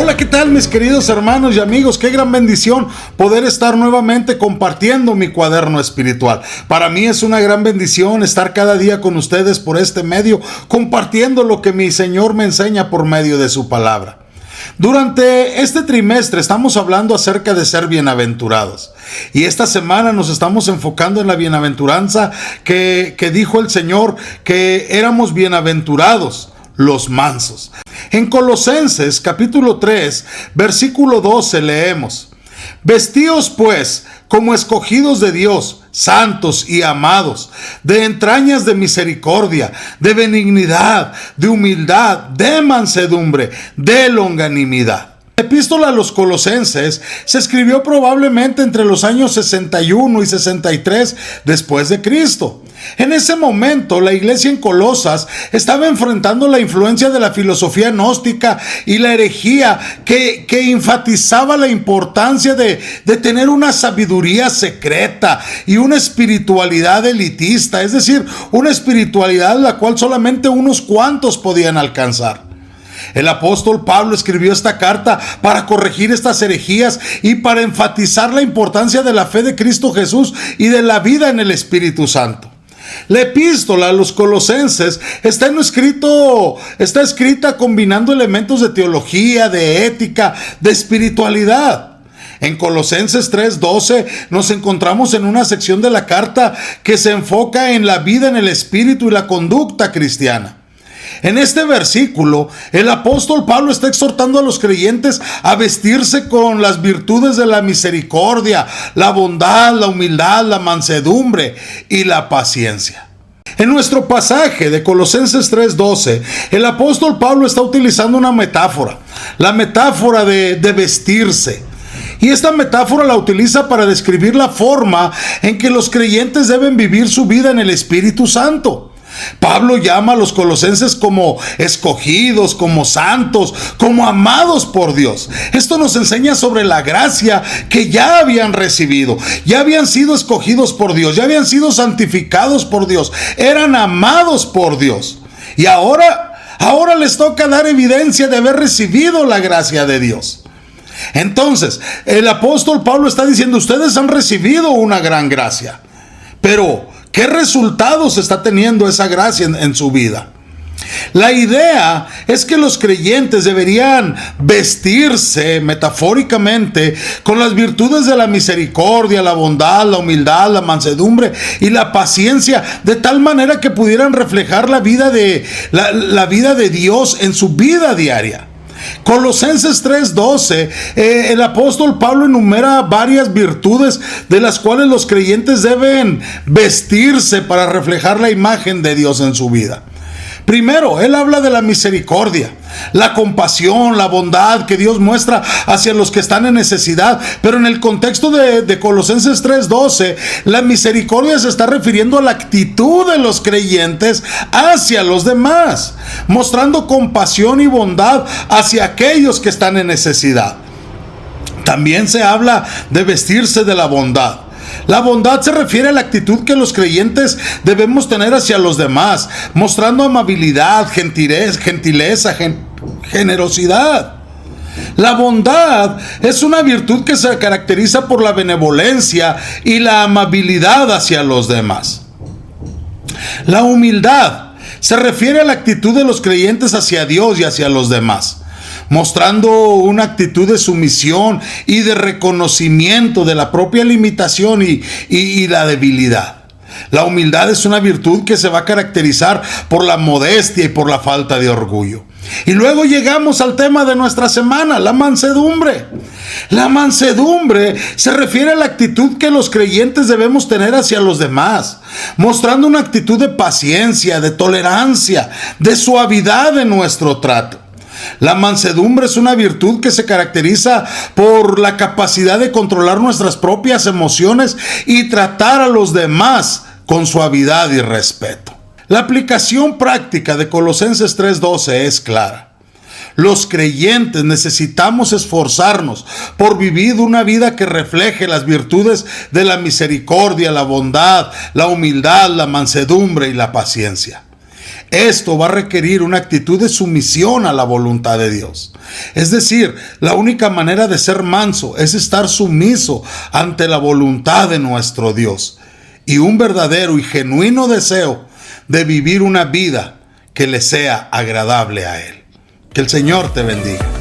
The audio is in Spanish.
Hola, ¿qué tal mis queridos hermanos y amigos? Qué gran bendición poder estar nuevamente compartiendo mi cuaderno espiritual. Para mí es una gran bendición estar cada día con ustedes por este medio, compartiendo lo que mi Señor me enseña por medio de su palabra. Durante este trimestre estamos hablando acerca de ser bienaventurados. Y esta semana nos estamos enfocando en la bienaventuranza que dijo el Señor, que éramos bienaventurados los mansos. En Colosenses capítulo 3, versículo 12 leemos: Vestíos pues como escogidos de Dios, santos y amados, de entrañas de misericordia, de benignidad, de humildad, de mansedumbre, de longanimidad. La epístola a los Colosenses se escribió probablemente entre los años 61 y 63 después de Cristo. En ese momento, la iglesia en Colosas estaba enfrentando la influencia de la filosofía gnóstica y la herejía que enfatizaba la importancia de tener una sabiduría secreta y una espiritualidad elitista, es decir, una espiritualidad la cual solamente unos cuantos podían alcanzar. El apóstol Pablo escribió esta carta para corregir estas herejías y para enfatizar la importancia de la fe de Cristo Jesús y de la vida en el Espíritu Santo. La epístola a los Colosenses está escrita combinando elementos de teología, de ética, de espiritualidad. En Colosenses 3:12 nos encontramos en una sección de la carta que se enfoca en la vida en el Espíritu y la conducta cristiana. En este versículo, el apóstol Pablo está exhortando a los creyentes a vestirse con las virtudes de la misericordia, la bondad, la humildad, la mansedumbre y la paciencia. En nuestro pasaje de Colosenses 3:12, el apóstol Pablo está utilizando una metáfora, la metáfora de vestirse. Y esta metáfora la utiliza para describir la forma en que los creyentes deben vivir su vida en el Espíritu Santo. Pablo llama a los colosenses como escogidos, como santos, como amados por Dios. Esto nos enseña sobre la gracia que ya habían recibido. Ya habían sido escogidos por Dios, ya habían sido santificados por Dios, eran amados por Dios. Y ahora les toca dar evidencia de haber recibido la gracia de Dios. Entonces, el apóstol Pablo está diciendo: ustedes han recibido una gran gracia, pero ¿qué resultados está teniendo esa gracia en su vida? La idea es que los creyentes deberían vestirse metafóricamente con las virtudes de la misericordia, la bondad, la humildad, la mansedumbre y la paciencia, de tal manera que pudieran reflejar la vida de Dios en su vida diaria. Colosenses 3:12, el apóstol Pablo enumera varias virtudes de las cuales los creyentes deben vestirse para reflejar la imagen de Dios en su vida. Primero, él habla de la misericordia, la compasión, la bondad que Dios muestra hacia los que están en necesidad. Pero en el contexto de Colosenses 3:12, la misericordia se está refiriendo a la actitud de los creyentes hacia los demás, mostrando compasión y bondad hacia aquellos que están en necesidad. También se habla de vestirse de la bondad. La bondad se refiere a la actitud que los creyentes debemos tener hacia los demás, mostrando amabilidad, gentileza, generosidad. La bondad es una virtud que se caracteriza por la benevolencia y la amabilidad hacia los demás. La humildad se refiere a la actitud de los creyentes hacia Dios y hacia los demás, mostrando una actitud de sumisión y de reconocimiento de la propia limitación y la debilidad. La humildad es una virtud que se va a caracterizar por la modestia y por la falta de orgullo. Y luego llegamos al tema de nuestra semana, la mansedumbre. La mansedumbre se refiere a la actitud que los creyentes debemos tener hacia los demás, mostrando una actitud de paciencia, de tolerancia, de suavidad en nuestro trato. La mansedumbre es una virtud que se caracteriza por la capacidad de controlar nuestras propias emociones y tratar a los demás con suavidad y respeto. La aplicación práctica de Colosenses 3:12 es clara. Los creyentes necesitamos esforzarnos por vivir una vida que refleje las virtudes de la misericordia, la bondad, la humildad, la mansedumbre y la paciencia. Esto va a requerir una actitud de sumisión a la voluntad de Dios. Es decir, la única manera de ser manso es estar sumiso ante la voluntad de nuestro Dios y un verdadero y genuino deseo de vivir una vida que le sea agradable a Él. Que el Señor te bendiga.